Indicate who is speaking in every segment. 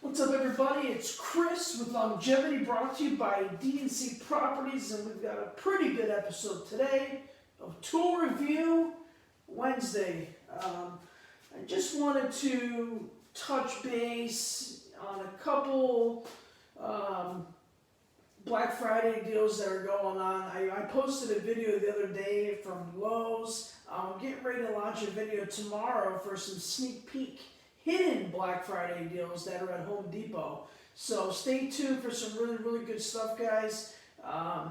Speaker 1: What's up, everybody? It's Chris with Longevity, brought to you by D&C Properties, and we've got a pretty good episode today of Tool Review Wednesday. I just wanted to touch base on a couple Black Friday deals that are going on. I posted a video the other day from Lowe's. I'm getting ready to launch a video tomorrow for some sneak peek hidden Black Friday deals that are at Home Depot. So stay tuned for some really, really good stuff, guys. I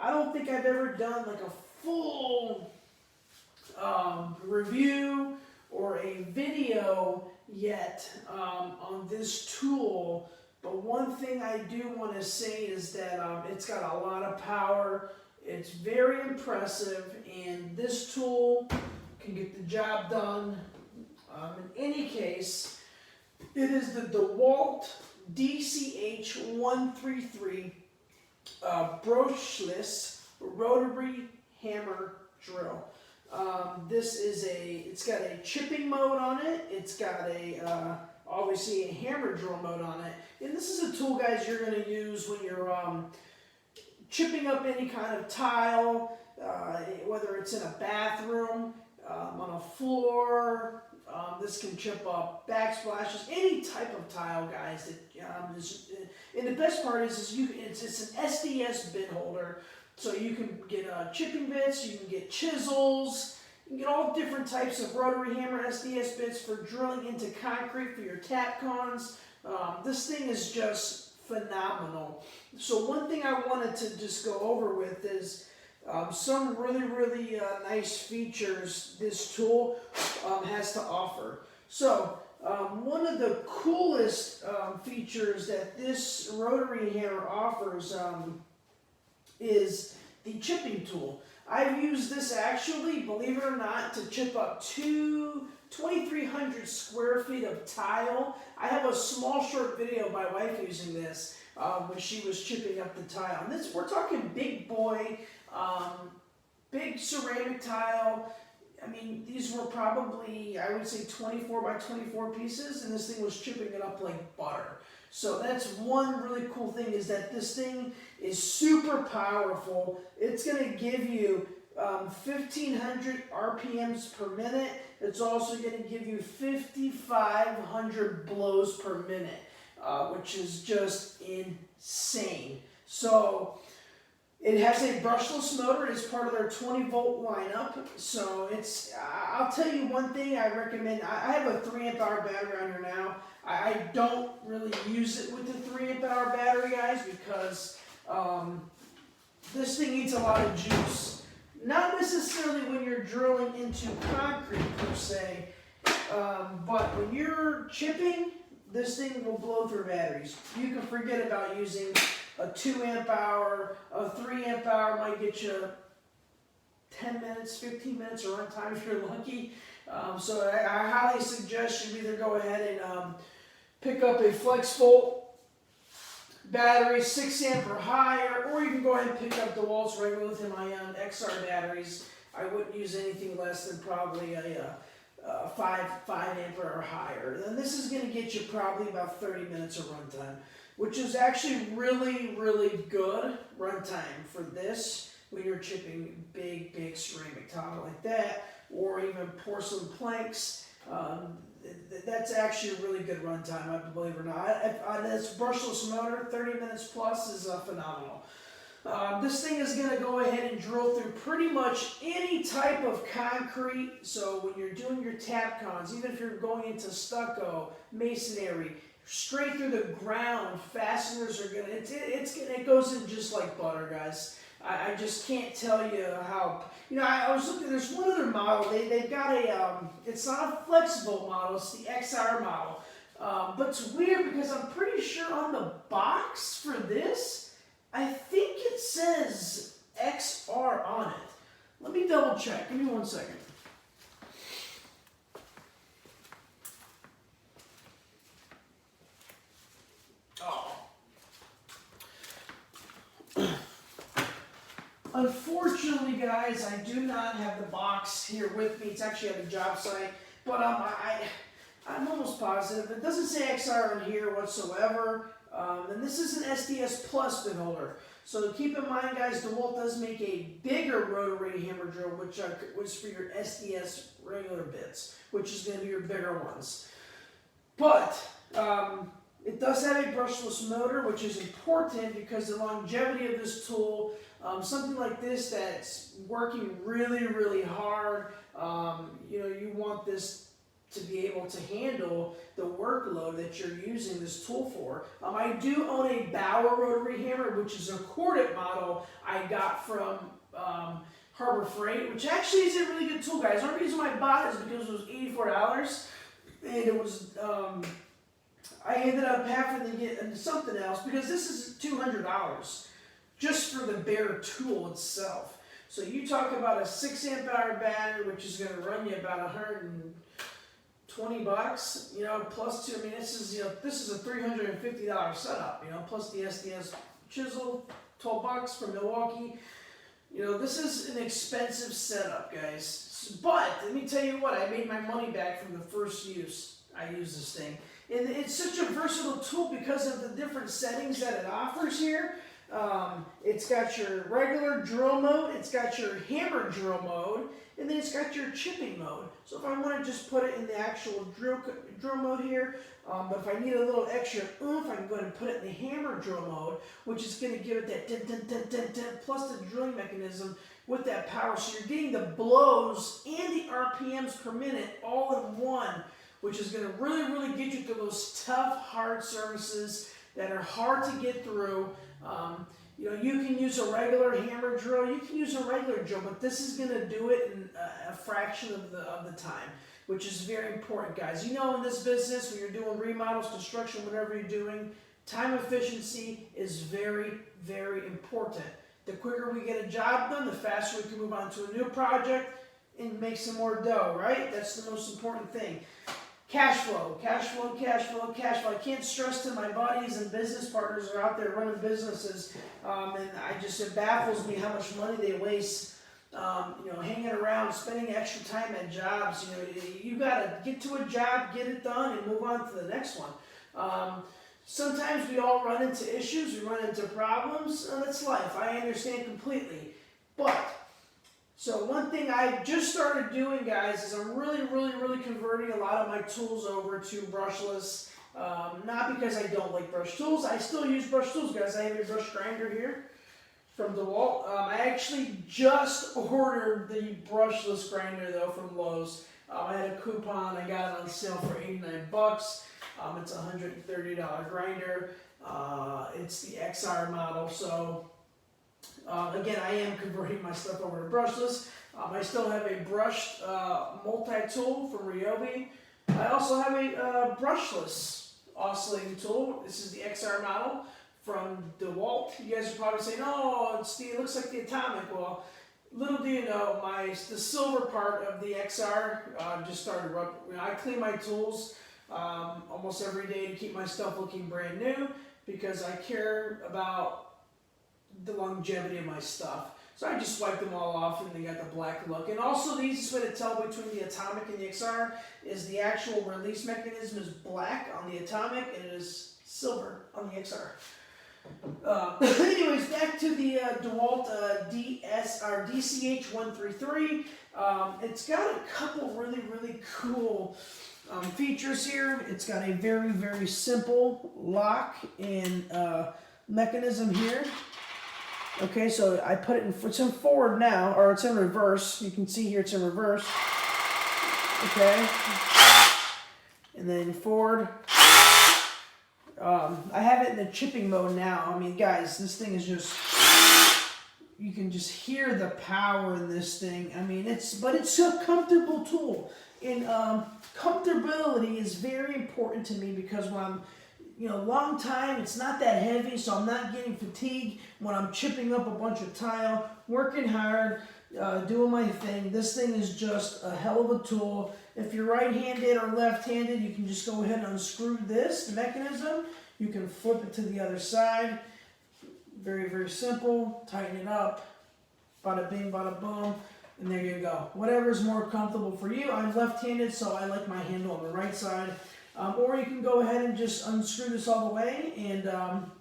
Speaker 1: don't think I've ever done like a full review or a video yet on this tool. But one thing I do want to say is that it's got a lot of power. It's very impressive, and this tool can get the job done. In any case, it is the Dewalt DCH133 Brushless Rotary Hammer Drill. It's got a chipping mode on it. It's got obviously a hammer drill mode on it. And this is a tool, guys, you're going to use when you're chipping up any kind of tile, whether it's in a bathroom, on a floor. This can chip up backsplashes, any type of tile, guys. And the best part is it's an SDS bit holder, so you can get chipping bits, you can get chisels, you can get all different types of rotary hammer SDS bits for drilling into concrete for your tap cons. This thing is just phenomenal. So one thing I wanted to just go over with is some really, really nice features this tool has to offer. So one of the coolest features that this rotary hammer offers is the chipping tool. I've used this actually, believe it or not, to chip up 2,300 square feet of tile. I have a small short video of my wife using this when she was chipping up the tile. And this, we're talking big boy, big ceramic tile. I mean, these were probably, I would say, 24 by 24 pieces, and this thing was chipping it up like butter. So that's one really cool thing, is that this thing is super powerful. It's going to give you 1,500 RPMs per minute. It's also going to give you 5,500 blows per minute, which is just insane. So it has a brushless motor. It's part of their 20-volt lineup. So it's, I'll tell you one thing I recommend. I have a 3 amp hour battery on here now. I don't really use it with the 3 amp hour battery, guys, because this thing eats a lot of juice. Not necessarily when you're drilling into concrete per se, but when you're chipping, this thing will blow through batteries. You can forget about using a 2 amp hour, a 3 amp hour might get you 10 minutes, 15 minutes of run time if you're lucky. So I highly suggest you either go ahead and pick up a flex volt battery, 6 amp or higher, or you can go ahead and pick up Dewalt's regular lithium-ion XR batteries. I wouldn't use anything less than probably a 5 amp or higher. And this is going to get you probably about 30 minutes of runtime, which is actually really, really good runtime for this when you're chipping big ceramic tile like that, or even porcelain planks. That's actually a really good runtime, I believe it or not. This brushless motor, 30 minutes plus, is phenomenal. This thing is going to go ahead and drill through pretty much any type of concrete. So when you're doing your tap cons, even if you're going into stucco, masonry, straight through the ground, fasteners are going to, it goes in just like butter, guys. I just can't tell you how, I was looking, there's one other model, they've got it's not a flexible model, it's the XR model. But it's weird because I'm pretty sure on the box for this, I think it says XR on it. Let me double check, give me 1 second. Unfortunately, guys, guys, I do not have the box here with me. It's actually at the job site, but I'm almost positive. It doesn't say XR in here whatsoever. And this is an SDS Plus bit holder. So keep in mind, guys, Dewalt does make a bigger rotary hammer drill, which was for your SDS regular bits, which is going to be your bigger ones. But it does have a brushless motor, which is important because the longevity of this tool, something like this that's working really, really hard, you want this to be able to handle the workload that you're using this tool for. I do own a Bauer rotary hammer, which is a corded model I got from Harbor Freight, which actually is a really good tool, guys. The only reason why I bought it is because it was $84, and it was, I ended up having to get into something else because this is $200 just for the bare tool itself. So you talk about a 6 amp hour battery, which is going to run you about $120, plus two. I mean, this is a $350 setup, plus the SDS chisel, $12 from Milwaukee. This is an expensive setup, guys. But let me tell you what, I made my money back from the first use I used this thing. And it's such a versatile tool because of the different settings that it offers here. It's got your regular drill mode, it's got your hammer drill mode, and then it's got your chipping mode. So if I want to just put it in the actual drill mode here, but if I need a little extra oomph, I can go ahead and put it in the hammer drill mode, which is going to give it that dun, dun, dun, dun, dun, plus the drilling mechanism with that power. So you're getting the blows and the RPMs per minute all in one, which is going to really, really get you through those tough, hard surfaces that are hard to get through. You can use a regular hammer drill, you can use a regular drill, but this is going to do it in a fraction of the time, which is very important, guys. In this business, when you're doing remodels, construction, whatever you're doing, time efficiency is very, very important. The quicker we get a job done, the faster we can move on to a new project and make some more dough, right? That's the most important thing. Cash flow, cash flow, cash flow, cash flow. I can't stress to my buddies and business partners who are out there running businesses, and it baffles me how much money they waste, hanging around, spending extra time at jobs. You got to get to a job, get it done, and move on to the next one. Sometimes we all run into issues, we run into problems, and that's life. I understand completely, but so one thing I just started doing, guys, is I'm really, really, really converting a lot of my tools over to brushless. Not because I don't like brush tools. I still use brush tools, guys. I have a brush grinder here from Dewalt. I actually just ordered the brushless grinder, though, from Lowe's. I had a coupon. I got it on sale for $89. It's a $130 grinder. It's the XR model, so... again, I am converting my stuff over to brushless. I still have a brushed multi-tool from Ryobi. I also have a brushless oscillating tool. This is the XR model from DeWalt. You guys are probably saying, "Oh, it looks like the Atomic." Well, little do you know, the silver part of the XR just started rubbing. I clean my tools almost every day to keep my stuff looking brand new because I care about the longevity of my stuff. So I just wipe them all off and they got the black look. And also the easiest way to tell between the Atomic and the XR is the actual release mechanism is black on the Atomic and it is silver on the XR. Anyways, back to the Dewalt DCH133. It's got a couple really, really cool features here. It's got a very, very simple lock and mechanism here. Okay, so I put it it's in forward now, or it's in reverse. You can see here it's in reverse. Okay. And then forward. I have it in the chipping mode now. I mean, guys, this thing is just, you can just hear the power in this thing. I mean, but it's a comfortable tool. And comfortability is very important to me because when I'm, long time, it's not that heavy, so I'm not getting fatigued when I'm chipping up a bunch of tile, working hard, doing my thing. This thing is just a hell of a tool. If you're right-handed or left-handed, you can just go ahead and unscrew the mechanism. You can flip it to the other side. Very, very simple. Tighten it up. bada bing, bada boom, and there you go. Whatever is more comfortable for you. I'm left-handed, so I like my handle on the right side. Or you can go ahead and just unscrew this all the way and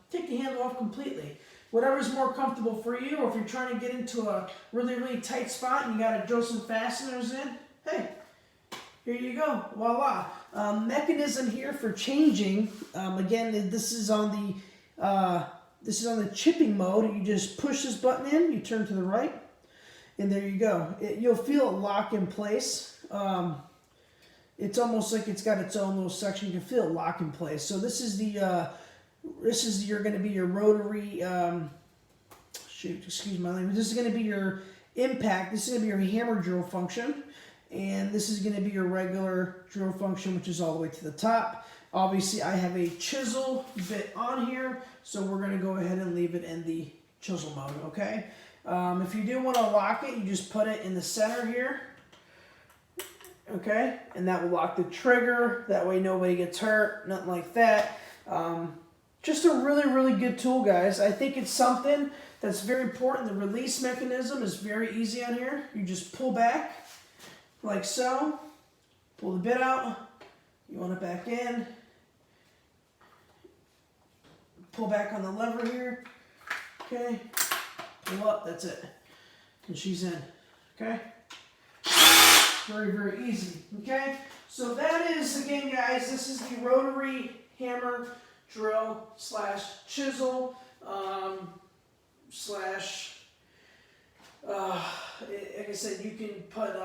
Speaker 1: take the handle off completely. Whatever's more comfortable for you, or if you're trying to get into a really, really tight spot and you got to drill some fasteners in, hey, here you go, voila. Mechanism here for changing. Again, this is on the chipping mode. You just push this button in, you turn to the right, and there you go. You'll feel it lock in place. It's almost like it's got its own little section. You can feel it lock in place. So this is going to be your rotary. Excuse my language. This is going to be your impact. This is going to be your hammer drill function. And this is going to be your regular drill function, which is all the way to the top. Obviously, I have a chisel bit on here, so we're going to go ahead and leave it in the chisel mode, okay? If you do want to lock it, you just put it in the center here, okay? And that will lock the trigger. That way nobody gets hurt, nothing like that. Just a really, really good tool, guys. I think it's something that's very important. The release mechanism is very easy on here. You just pull back, like so, pull the bit out, you want it back in, pull back on the lever here, okay, pull up, that's it, and she's in, okay, very, very easy, okay, so that is, again guys, this is the rotary hammer drill slash chisel slash, like I said, you can put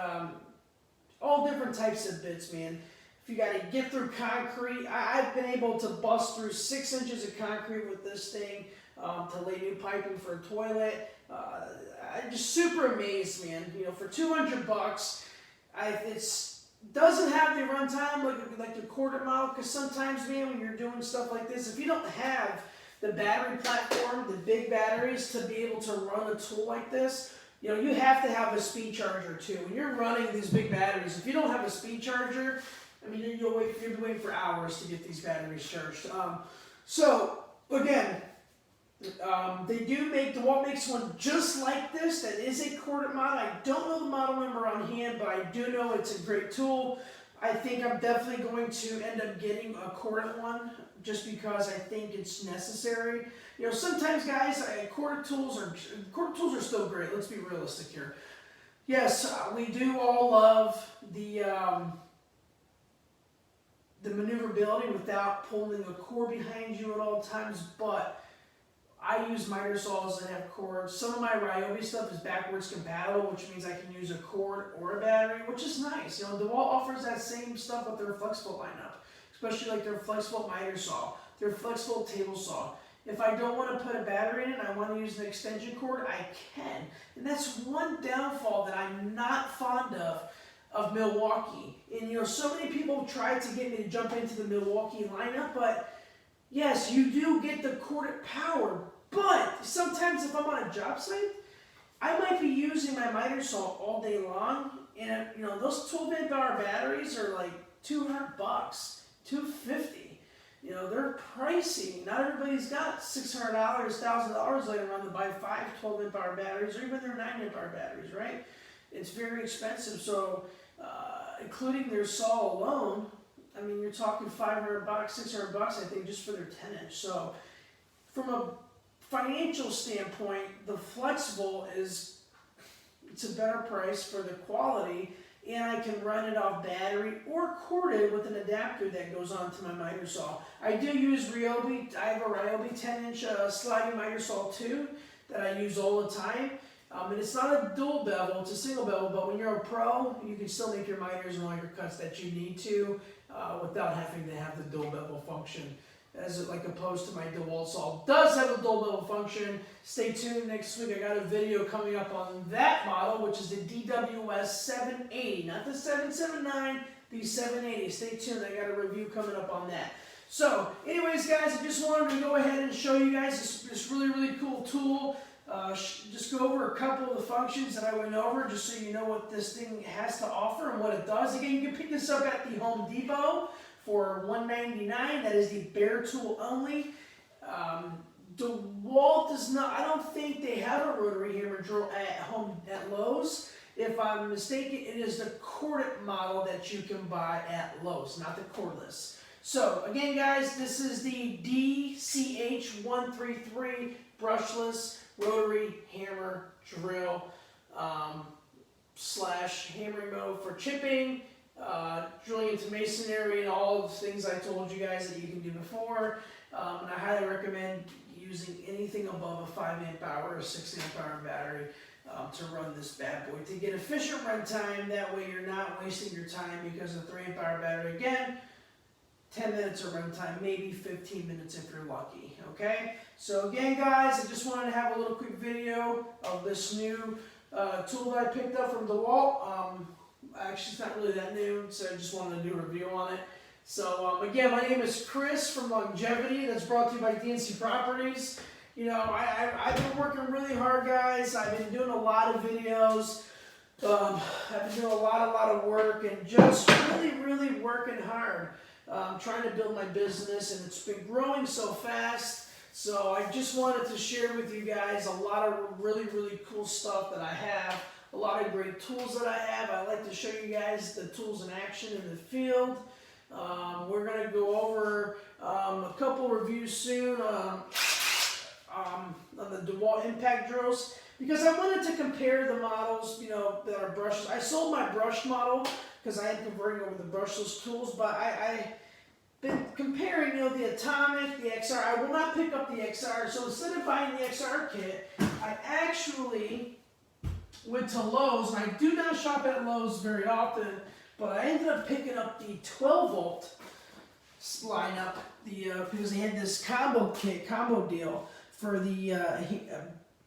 Speaker 1: all different types of bits, man. If you got to get through concrete, I've been able to bust through 6 inches of concrete with this thing to lay new piping for a toilet. I'm just super amazed, man. You know, for $200, it doesn't have the runtime like the corded model, because sometimes, man, when you're doing stuff like this, if you don't have the battery platform, the big batteries to be able to run a tool like this, you know, you have to have a speed charger too. When you're running these big batteries, if you don't have a speed charger, I mean, you'll be waiting for hours to get these batteries charged. So again, Dewalt makes one just like this that is a corded model. I don't know the model number on hand, but I do know it's a great tool. I think I'm definitely going to end up getting a corded one just because I think it's necessary. You know, sometimes guys, corded tools are still great. Let's be realistic here. Yes, we do all love the maneuverability without pulling a cord behind you at all times, but I use miter saws that have cords. Some of my Ryobi stuff is backwards compatible, which means I can use a cord or a battery, which is nice. You know, Dewalt offers that same stuff with their flexible lineup, especially like their flexible miter saw, their flexible table saw. If I don't want to put a battery in it and I want to use an extension cord, I can. And that's one downfall that I'm not fond of Milwaukee. And you know, so many people tried to get me to jump into the Milwaukee lineup, but yes, you do get the corded power, but sometimes if I'm on a job site, I might be using my miter saw all day long, and you know, those 12 amp hour batteries are like $200, $250. You know, they're pricey. Not everybody's got $600, $1,000 laying around to buy 5 12 amp hour batteries, or even their 9 amp hour batteries, right? It's very expensive, so including their saw alone, I mean, you're talking $500, $600, I think, just for their 10-inch. So, from a financial standpoint, the flexible it's a better price for the quality, and I can run it off battery or corded with an adapter that goes onto my miter saw. I do use Ryobi. I have a Ryobi 10-inch sliding miter saw too that I use all the time. And it's not a dual bevel, it's a single bevel, but when you're a pro, you can still make your miters and all your cuts that you need to without having to have the dual bevel function. As like opposed to my Dewalt saw does have a dual bevel function. Stay tuned next week. I got a video coming up on that model, which is the DWS 780, not the 779, the 780. Stay tuned. I got a review coming up on that. So, anyways, guys, I just wanted to go ahead and show you guys this really, really cool tool. Just go over a couple of the functions that I went over, just so you know what this thing has to offer and what it does. Again, you can pick this up at the Home Depot for $199. That is the bare tool only. DeWalt does not, I don't think they have a rotary hammer drill at home at Lowe's. If I'm mistaken, it is the corded model that you can buy at Lowe's, not the cordless. So again guys, this is the DCH133 brushless rotary hammer drill slash hammering mode for chipping, drilling into masonry, and all the things I told you guys that you can do before. And I highly recommend using anything above a 5 amp hour or 6 amp hour battery to run this bad boy to get efficient run time. That way you're not wasting your time, because a 3 amp hour battery, again, 10 minutes of run time, maybe 15 minutes if you're lucky, okay? So again guys, I just wanted to have a little quick video of this new tool that I picked up from Dewalt. Actually, it's not really that new, so I just wanted to do a review on it. So again, my name is Chris from Longevity. That's brought to you by DNC Properties. You know, I've been working really hard, guys. I've been doing a lot of videos. I've been doing a lot of work, and just really working hard. Trying to build my business, and it's been growing so fast. So I just wanted to share with you guys a lot of really cool stuff that I have, a lot of great tools that I have. I like to show you guys the tools in action in the field. We're going to go over a couple reviews soon on the Dewalt impact drills, because I wanted to compare the models, you know, that are brushless. I sold my brush model because I am converting over the brushless tools, but I been comparing, you know, the Atomic, the XR. I will not pick up the XR, so instead of buying the XR kit, I actually went to Lowe's, and I do not shop at Lowe's very often, but I ended up picking up the 12 volt lineup, because they had this combo deal for the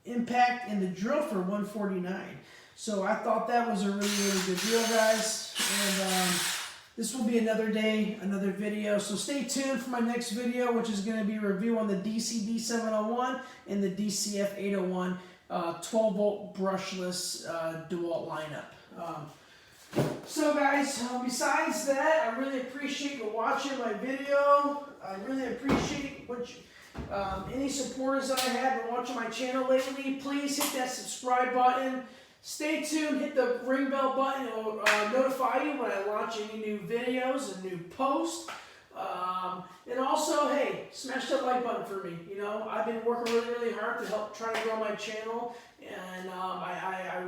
Speaker 1: impact and the drill for $149. So I thought that was a really good deal, guys. And this will be another day, another video. So stay tuned for my next video, which is going to be a review on the DCD701 and the DCF801 12 volt brushless Dewalt lineup. So guys, besides that, I really appreciate you watching my video. I really appreciate what you, any supporters that I have been watching my channel lately. Please hit that subscribe button. Stay tuned, hit the ring bell button. It will notify you when I launch any new videos and new posts. And also, hey, smash that like button for me. You know, I've been working really hard to help try to grow my channel, and I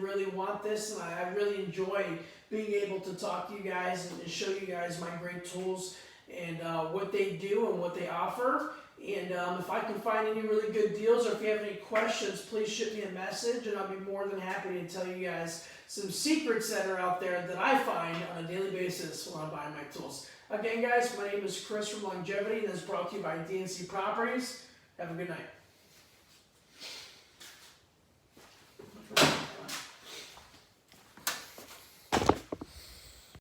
Speaker 1: really want this, and I really enjoy being able to talk to you guys and show you guys my great tools and what they do and what they offer. And if I can find any really good deals, or if you have any questions, please shoot me a message, and I'll be more than happy to tell you guys some secrets that are out there that I find on a daily basis when I'm buying my tools. Again, guys, my name is Chris from Longevity, and this is brought to you by DNC Properties. Have a good night.